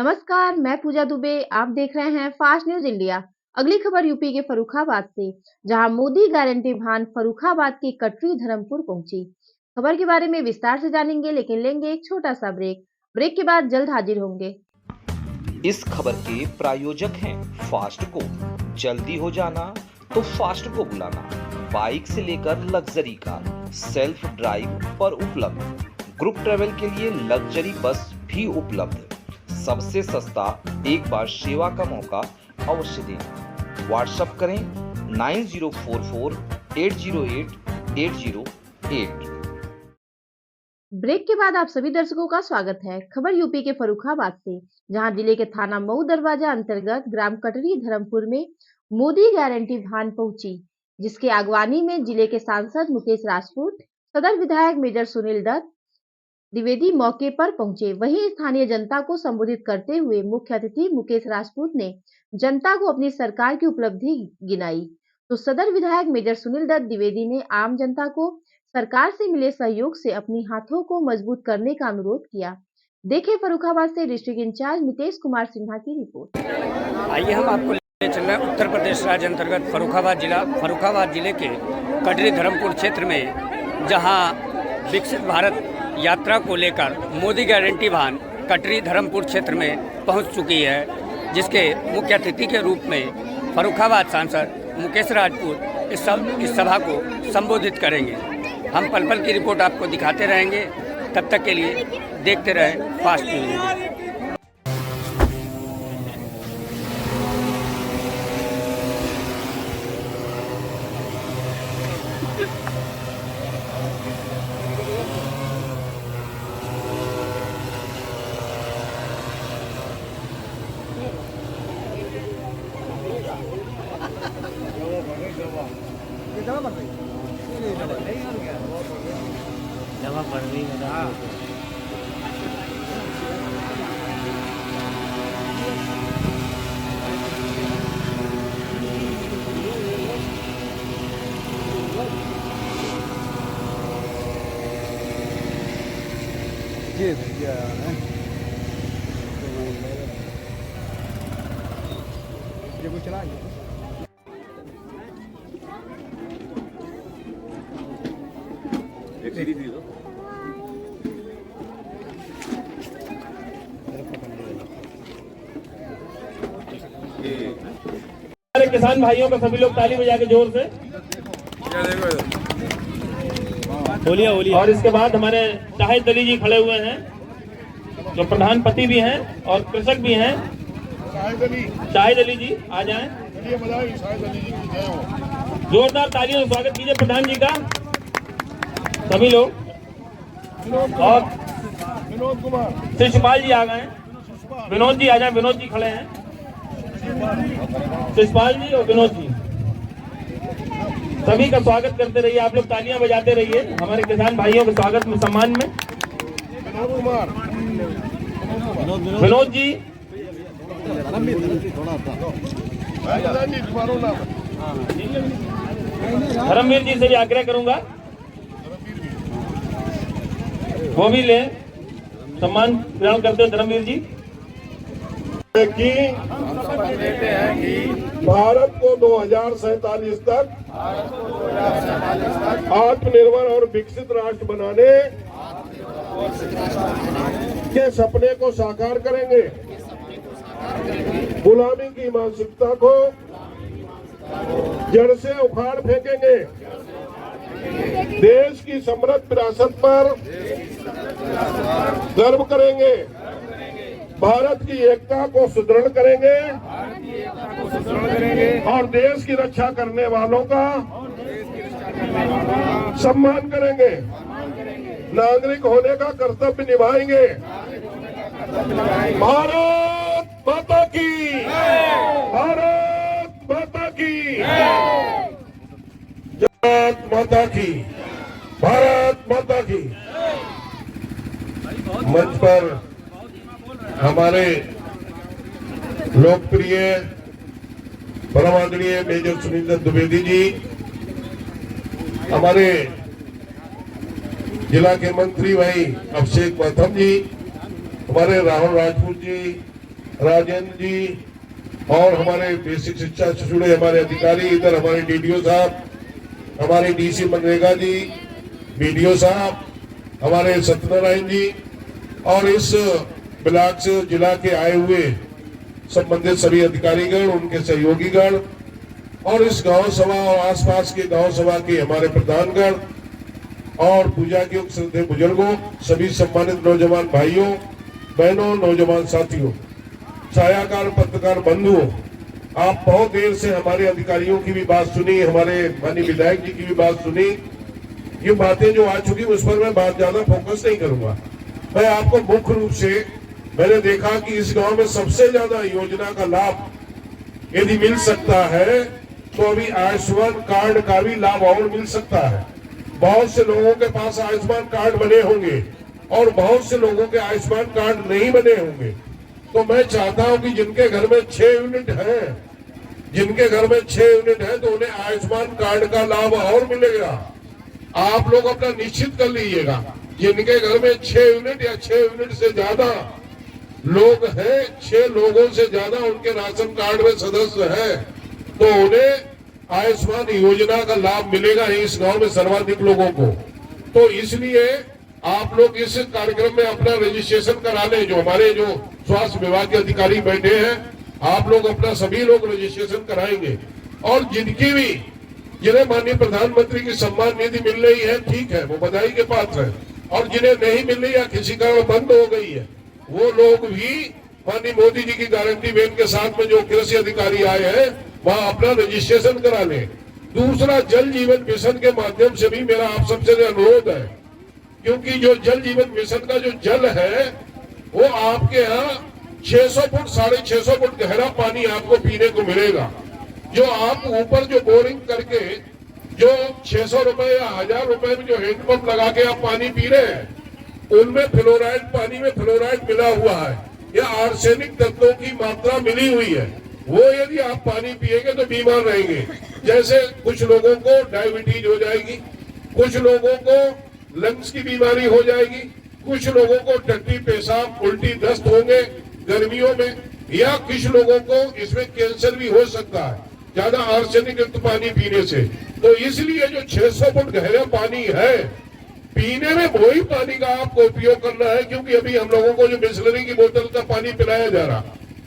नमस्कार, मैं पूजा दुबे। आप देख रहे हैं फास्ट न्यूज इंडिया। अगली खबर यूपी के फर्रुखाबाद से, जहां मोदी गारंटी वाहन फर्रुखाबाद के कटरी धर्मपुर पहुंची। खबर के बारे में विस्तार से जानेंगे, लेकिन लेंगे एक छोटा सा ब्रेक। ब्रेक के बाद जल्द हाजिर होंगे। इस खबर के प्रायोजक हैं फास्ट को। जल्दी हो जाना तो फास्ट को बुलाना। बाइक से लेकर लग्जरी कार, सेल्फ ड्राइव पर उपलब्ध। ग्रुप ट्रेवल के लिए लग्जरी बस भी उपलब्ध। सबसे सस्ता एक बार सेवा का मौका अवश्य दें। व्हाट्सएप करें 9044808808। ब्रेक के बाद आप सभी दर्शकों का स्वागत है। खबर यूपी के फर्रुखाबाद से, जहां जिले के थाना मऊ दरवाजा अंतर्गत ग्राम कटरी धर्मपुर में मोदी गारंटी वाहन पहुंची, जिसके अगवानी में जिले के सांसद मुकेश राजपूत, सदर विधायक मेजर सुनील दत्त द्विवेदी मौके पर पहुंचे। वहीं स्थानीय जनता को संबोधित करते हुए मुख्य अतिथि मुकेश राजपूत ने जनता को अपनी सरकार की उपलब्धि गिनाई। तो सदर विधायक मेजर सुनील दत्त द्विवेदी ने आम जनता को सरकार से मिले सहयोग से अपनी हाथों को मजबूत करने का अनुरोध किया। देखें फर्रुखाबाद से डिस्ट्रिक्ट इंचार्ज नितेश कुमार सिन्हा की रिपोर्ट। आइए हम आपको ले चल रहे हैं उत्तर प्रदेश राज्य अंतर्गत फर्रुखाबाद जिले के कटरी धर्मपुर क्षेत्र में, जहां विकसित भारत यात्रा को लेकर मोदी गारंटी वाहन कटरी धर्मपुर क्षेत्र में पहुंच चुकी है, जिसके मुख्य अतिथि के रूप में फर्रुखाबाद सांसद मुकेश राजपूत इस सभा को संबोधित करेंगे। हम पल पल की रिपोर्ट आपको दिखाते रहेंगे। तब तक के लिए देखते रहें फास्ट न्यूज। दवा पड़ रही है। ये भैया ये कुछ चला एक सीधी दो। हमारे किसान भाइयों का सभी लोग ताली बजा के जोर से बोलिए। और इसके बाद हमारे शाहिद अली जी खड़े हुए हैं, जो प्रधानपति भी हैं और कृषक भी हैं। शाहिद अली जी आ जाएं। जोरदार तालियों से स्वागत कीजिए प्रधान जी का, सभी लोग। और शिशपाल जी आ गए, विनोद जी आ जाए। विनोद जी खड़े हैं, शिशपाल जी और विनोद जी, सभी का स्वागत करते रहिए। आप लोग तालियां बजाते रहिए हमारे किसान भाइयों के स्वागत में, सम्मान में। विनोद जी, धर्मवीर जी से भी आग्रह करूंगा वो भी ले सम्मान ग्रहण करते हैं। धर्मवीर जी कि भारत को 2047 तक आत्मनिर्भर और विकसित राष्ट्र बनाने के सपने को साकार करेंगे। गुलामी की मानसिकता को जड़ से उखाड़ फेंकेंगे। देश की समृद्ध विरासत पर गर्व करेंगे। भारत की एकता को सुदृढ़ करेंगे और देश की रक्षा करने वालों का सम्मान करेंगे। नागरिक होने का कर्तव्य निभाएंगे। भारत माता की, भारत माता की, भारत माता की, भारत माता की। मंच पर हमारे लोकप्रिय परम आदरणीय मेजर सुनील दत्त द्विवेदी जी, हमारे जिला के मंत्री भाई अभिषेक माथम जी, हमारे राहुल राजपूत जी, राजेंद्र जी और हमारे बेसिक शिक्षा से जुड़े हमारे अधिकारी, इधर हमारे डीडीओ साहब, हमारे डीसी मनरेगा जी, बीडीओ साहब, हमारे सत्यनारायण जी और इस ब्लॉक से जिला के आए हुए संबंधित सभी अधिकारीगण, उनके सहयोगीगण और इस गांव सभा और आसपास के गांव सभा के हमारे प्रधानगण और पूजा के श्रद्धेय बुजुर्गों, सभी सम्मानित नौजवान भाइयों बहनों, नौजवान साथियों, छायाकार पत्रकार बंधुओं, आप बहुत देर से हमारे अधिकारियों की भी बात सुनी, हमारे माननीय विधायक जी की भी बात सुनी। ये बातें जो आ चुकी उस पर मैं बात ज्यादा फोकस नहीं करूंगा। मैं आपको मुख्य रूप से मैंने देखा कि इस गांव में सबसे ज्यादा योजना का लाभ यदि मिल सकता है तो अभी आयुष्मान कार्ड का भी लाभ और मिल सकता है। बहुत से लोगों के पास आयुष्मान कार्ड बने होंगे और बहुत से लोगों के आयुष्मान कार्ड नहीं बने होंगे। तो मैं चाहता हूं कि जिनके घर में 6 यूनिट है, जिनके घर में 6 यूनिट है तो उन्हें आयुष्मान कार्ड का लाभ और मिलेगा। आप लोग अपना निश्चित कर लीजिएगा, जिनके घर में 6 यूनिट या 6 यूनिट से ज्यादा लोग हैं, 6 लोगों से ज्यादा उनके राशन कार्ड में सदस्य हैं, तो उन्हें आयुष्मान योजना का लाभ मिलेगा इस गांव में सर्वाधिक लोगों को। तो इसलिए आप लोग इस कार्यक्रम में अपना रजिस्ट्रेशन करा लें। जो हमारे जो स्वास्थ्य विभाग के अधिकारी बैठे हैं, आप लोग अपना सभी लोग रजिस्ट्रेशन कराएंगे। और जिनकी भी जिन्हें माननीय प्रधानमंत्री की सम्मान निधि मिल रही है, ठीक है, वो बधाई के पात्र है। और जिन्हें नहीं मिल रही या किसी कारण बंद हो गई है, वो लोग भी माननीय मोदी जी की गारंटी वैन के साथ में जो कृषि अधिकारी आए हैं वहां अपना रजिस्ट्रेशन करा लें। दूसरा, जल जीवन मिशन के माध्यम से भी मेरा आप सबसे अनुरोध है, क्योंकि जो जल जीवन मिशन का जो जल है वो आपके यहाँ 600 फुट 650 फुट गहरा पानी आपको पीने को मिलेगा। जो आप ऊपर जो बोरिंग करके जो 600 रुपए या 1000 रुपए में जो हैंडपंप लगा के आप पानी पी रहे हैं, उनमें फ्लोराइड, पानी में फ्लोराइड मिला हुआ है या आर्सेनिक तत्वों की मात्रा मिली हुई है। वो यदि आप पानी पिएंगे तो बीमार रहेंगे। जैसे कुछ लोगों को डायबिटीज हो जाएगी, कुछ लोगों को लंग्स की बीमारी हो जाएगी, कुछ लोगों को टट्टी, पेशाब, उल्टी, दस्त होंगे गर्मियों में, या कुछ लोगों को इसमें कैंसर भी हो सकता है ज्यादा आर्सेनिक युक्त पानी पीने से। तो इसलिए जो 600 फुट गहरा पानी है, पीने में वही पानी का आपको उपयोग करना है, क्योंकि अभी हम लोगों को जो बिस्लरी की बोतल का पानी पिलाया जा रहा,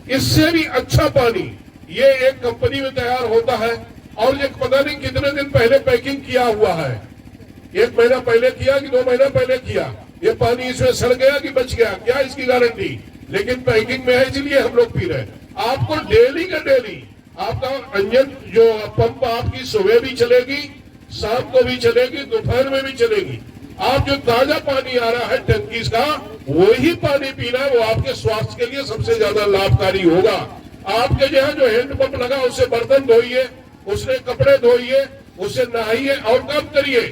इससे भी अच्छा पानी ये एक कंपनी में तैयार होता है और ये पता नहीं कितने दिन पहले पैकिंग किया हुआ है, 1 महीना पहले किया कि 2 महीना पहले किया। ये पानी इसमें सड़ गया कि बच गया, क्या इसकी गारंटी? लेकिन पैकिंग में है, इसलिए हम लोग पी रहे हैं। आपको डेली का डेली आपका इंजन जो पंप आपकी सुबह भी चलेगी, शाम को भी चलेगी, दोपहर में भी चलेगी। आप जो ताजा पानी आ रहा है टंकी का, वही पानी पीना है, वो आपके स्वास्थ्य के लिए सबसे ज्यादा लाभकारी होगा। आपके जो है जो हैंडपंप लगा उससे बर्तन धोइए, उससे कपड़े धोइए, उससे नहाइए और काम करिए,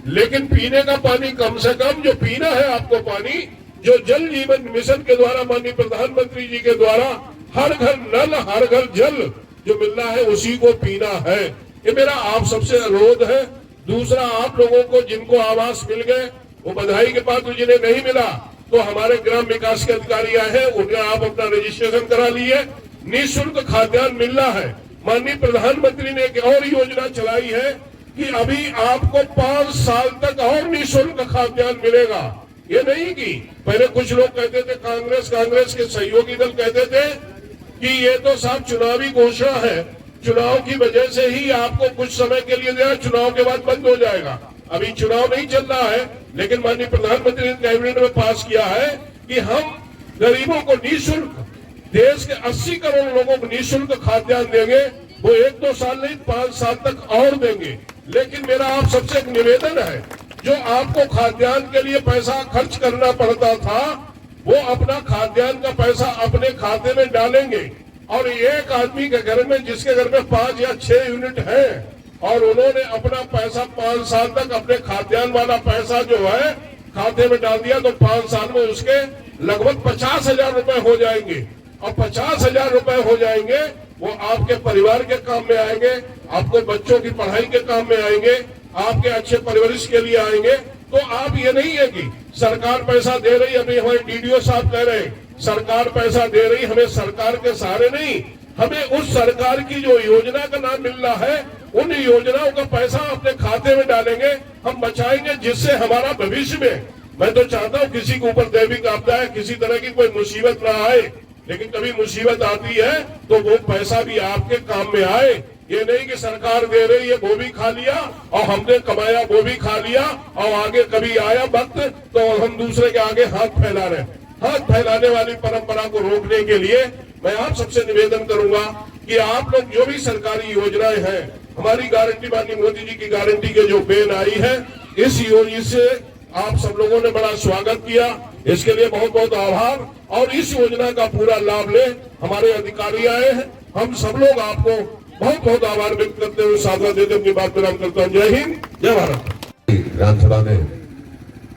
लेकिन पीने का पानी कम से कम जो पीना है आपको पानी, जो जल जीवन मिशन के द्वारा माननीय प्रधानमंत्री जी के द्वारा हर घर नल हर घर जल जो मिलना है उसी को पीना है। ये मेरा आप सबसे अनुरोध है। दूसरा, आप लोगों को जिनको आवास मिल गए वो बधाई के पात्र, जिन्हें नहीं मिला तो हमारे ग्राम विकास के अधिकारी आए हैं, उन्हें आप अपना रजिस्ट्रेशन करा लिए। निःशुल्क खाद्यान्न मिलना है। माननीय प्रधानमंत्री ने एक और योजना चलाई है कि अभी आपको 5 साल तक और निःशुल्क खाद्यान्न मिलेगा। ये नहीं कि पहले कुछ लोग कहते थे, कांग्रेस के सहयोगी दल कहते थे कि ये तो साहब चुनावी घोषणा है, चुनाव की वजह से ही आपको कुछ समय के लिए देना, चुनाव के बाद बंद हो जाएगा। अभी चुनाव नहीं चल रहा है, लेकिन माननीय प्रधानमंत्री ने कैबिनेट में पास किया है कि हम गरीबों को निःशुल्क, देश के 80 करोड़ लोगों को निःशुल्क खाद्यान्न देंगे। वो 1-2 साल नहीं, 5 साल तक और देंगे। लेकिन मेरा आप सबसे एक निवेदन है, जो आपको खाद्यान्न के लिए पैसा खर्च करना पड़ता था, वो अपना खाद्यान्न का पैसा अपने खाते में डालेंगे। और एक आदमी के घर में, जिसके घर में 5 या 6 यूनिट है और उन्होंने अपना पैसा 5 साल तक अपने खाद्यान्न वाला पैसा जो है खाते में डाल दिया, तो 5 साल में उसके लगभग 50,000 रुपए हो जाएंगे। और 50,000 रुपए हो जाएंगे, वो आपके परिवार के काम में आएंगे, आपके बच्चों की पढ़ाई के काम में आएंगे, आपके अच्छे परवरिश के लिए आएंगे। तो आप ये नहीं है कि सरकार पैसा दे रही है, अभी हमारे डीडीओ साहब कह रहे हैं सरकार पैसा दे रही, हमें सरकार के सहारे नहीं, हमें उस सरकार की जो योजना का नाम मिल रहा है, उन योजनाओं का पैसा अपने खाते में डालेंगे, हम बचाएंगे, जिससे हमारा भविष्य में, मैं तो चाहता हूं किसी के ऊपर दैविक आपदा है, किसी तरह की कोई मुसीबत ना आए, लेकिन कभी मुसीबत आती है तो वो पैसा भी आपके काम में आए। ये नहीं कि सरकार दे रही है वो भी खा लिया और हमने कमाया वो भी खा लिया और आगे कभी आया वक्त तो हम दूसरे के आगे हाथ फैला रहे। हाथ फैलाने वाली परंपरा को रोकने के लिए मैं आप सबसे निवेदन करूंगा कि आप लोग जो भी सरकारी योजनाएं हैं, हमारी गारंटी माननीय मोदी जी की गारंटी के जो बैन आई है, इस योजना से आप सब लोगों ने बड़ा स्वागत किया, इसके लिए बहुत बहुत आभार। और इस योजना का पूरा लाभ ले, हमारे अधिकारी आए हैं, हम सब लोग आपको बहुत बहुत आभार व्यक्त करते हुए साधना देते अपनी बात विराम करता हूँ। जय हिंद, जय भारत। विधानसभा में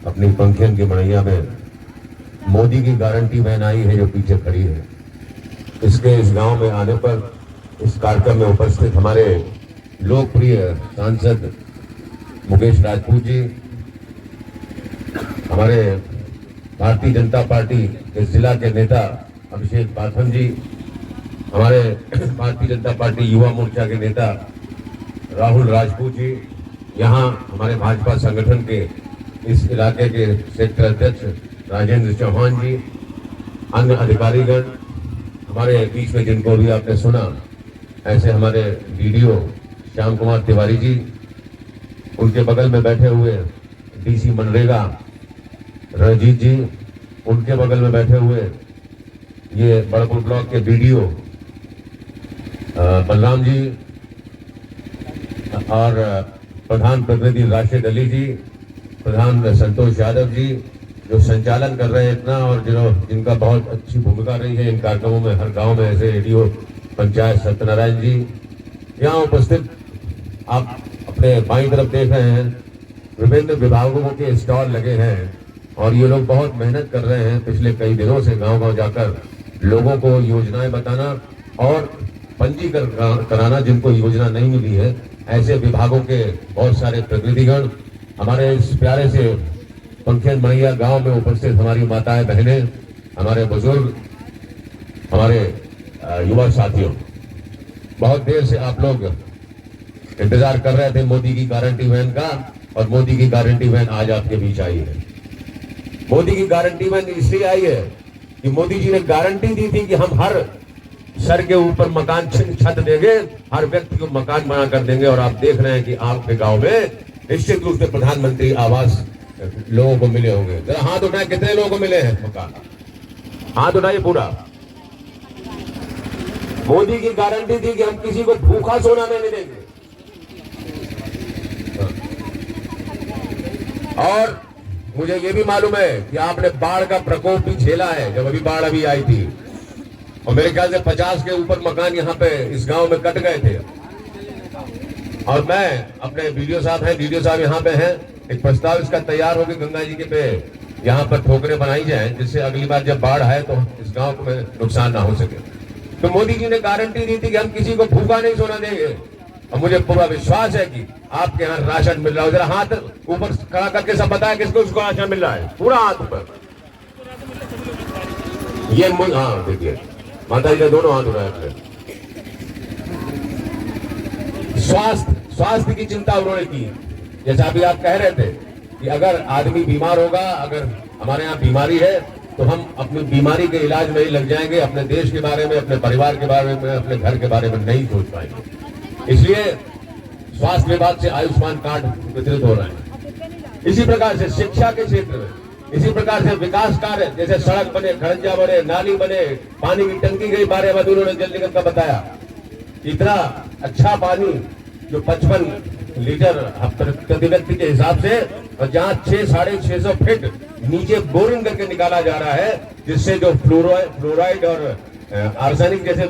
अपनी पंक्तियों की मड़ैया में मोदी की गारंटी वैन आई है जो पीछे खड़ी है। इसके इस गांव में आने पर इस कार्यक्रम में उपस्थित हमारे लोकप्रिय सांसद मुकेश राजपूत जी, हमारे भारतीय जनता पार्टी के जिला के नेता अभिषेक पाठक जी, हमारे भारतीय जनता पार्टी युवा मोर्चा के नेता राहुल राजपूत जी, यहाँ हमारे भाजपा संगठन के इस इलाके के सेक्टर अध्यक्ष राजेंद्र चौहान जी, अन्य अधिकारीगण हमारे बीच में जिनको भी आपने सुना, ऐसे हमारे डीडीओ श्याम कुमार तिवारी जी, उनके बगल में बैठे हुए डीसी मनरेगा रणजीत जी, उनके बगल में बैठे हुए ये बड़पुर ब्लॉक के बीडीओ बलराम जी और प्रधान प्रतिनिधि राशिद अली जी, प्रधान संतोष यादव जी, जो संचालन कर रहे हैं इतना और जिनका बहुत अच्छी भूमिका रही है इन कार्यक्रमों में, हर गांव में ऐसे एडीओ पंचायत सत्यनारायण जी, यहाँ उपस्थित आप अपने बाईं तरफ देख रहे हैं विभिन्न विभागों के स्टॉल लगे हैं और ये लोग बहुत मेहनत कर रहे हैं पिछले कई दिनों से गांव-गांव जाकर लोगों को योजनाएं बताना और पंजीकरण कराना जिनको योजना नहीं मिली है। ऐसे विभागों के बहुत सारे प्रतिनिधिगण हमारे इस प्यारे से पंखियन मड़ैया गांव में उपस्थित हमारी माताएं बहनें, हमारे बुजुर्ग, हमारे युवा साथियों, बहुत देर से आप लोग इंतजार कर रहे थे मोदी की गारंटी वैन का और मोदी की गारंटी वैन आज आपके बीच आई है। मोदी की गारंटी वैन इसलिए आई है कि मोदी जी ने गारंटी दी थी कि हम हर सर के ऊपर मकान छत देंगे, हर व्यक्ति को मकान बना कर देंगे और आप देख रहे हैं कि आपके गांव में निश्चित रूप से प्रधानमंत्री आवास लोगों को मिले होंगे। जरा हाथ उठाए, कितने लोगों को मिले हैं मकान? हाथ उठाइए पूरा। मोदी की गारंटी थी कि हम किसी को भूखा सोना नहीं देंगे। और मुझे ये भी मालूम है कि आपने बाढ़ का प्रकोप भी झेला है, जब बाढ़ अभी आई थी और मेरे ख्याल से 50 के ऊपर मकान यहाँ पे इस गांव में कट गए थे। और मैं अपने वीडियो साहब हैं, वीडियो साहब यहाँ पे हैं, एक प्रस्ताव इसका तैयार होकर गंगा जी के पे यहाँ पर ठोकरें बनाई जाए जिससे अगली बार जब बाढ़ आए तो इस गांव में नुकसान ना हो सके। तो मोदी जी ने गारंटी दी थी कि हम किसी को भूखा नहीं सोना देंगे और मुझे पूरा विश्वास है कि आपके यहाँ राशन मिल रहा है। जरा हाथ ऊपर खड़ा करके सब बताया किसको किसको राशन मिल रहा है, पूरा हाथ ऊपर। ये हाँ देखिए माता जी ने दोनों हाथ उठाए। स्वास्थ्य की चिंता उन्होंने की, जैसा अभी आप कह रहे थे कि अगर आदमी बीमार होगा, अगर हमारे यहाँ बीमारी है तो हम अपनी बीमारी के इलाज में ही लग जाएंगे, अपने देश के बारे में, अपने परिवार के बारे में, अपने घर के बारे में नहीं सोच पाएंगे। इसलिए स्वास्थ्य विभाग से आयुष्मान कार्ड वितरित हो रहे हैं। इसी प्रकार से शिक्षा के क्षेत्र में, इसी प्रकार से विकास कार्य जैसे सड़क बने, खड़ंजा बने, नाली बने, पानी की टंकी के बारे में उन्होंने जल निगम का बताया। इतना अच्छा पानी जो 55 लीटर प्रति व्यक्ति के हिसाब से, और जहाँ 600-650 फीट नीचे बोरिंग करके निकाला जा रहा है, जिससे जो फ्लोराइड और आर्सेनिक जैसे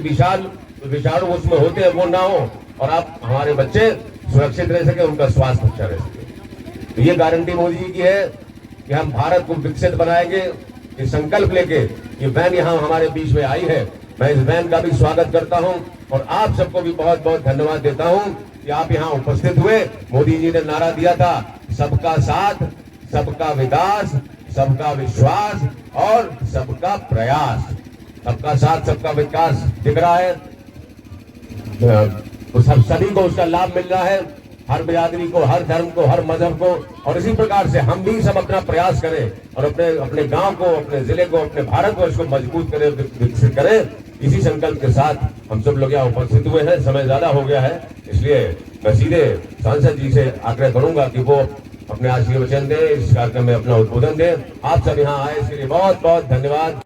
विषाणु उसमें होते हैं वो ना हो और आप हमारे बच्चे सुरक्षित रह सके, उनका स्वास्थ्य अच्छा रह सके। तो ये गारंटी मोदी जी की है कि हम भारत को विकसित बनाएंगे। ये संकल्प लेके ये वैन यहाँ हमारे बीच में आई है। मैं इस वैन का भी स्वागत करता हूँ और आप सबको भी बहुत बहुत धन्यवाद देता हूँ कि आप यहाँ उपस्थित हुए। मोदी जी ने नारा दिया था, सबका साथ, सबका विकास, सबका विश्वास और सबका प्रयास, सबका साथ सबका विकास दिख रहा है। तो सभी को उसका लाभ मिल रहा है, हर बिरादरी को, हर धर्म को, हर मजहब को। और इसी प्रकार से हम भी सब अपना प्रयास करें और अपने गांव को, अपने जिले को, अपने भारतवर्ष को मजबूत करें, विकसित करें। इसी संकल्प के साथ हम सब लोग यहाँ उपस्थित हुए हैं। समय ज्यादा हो गया है, इसलिए मैं सीधे सांसद जी से आग्रह करूंगा कि वो अपने आशीर्वचन दें, इस कार्यक्रम में अपना उद्बोधन दें। आप सब यहाँ आए इसके लिए बहुत बहुत धन्यवाद।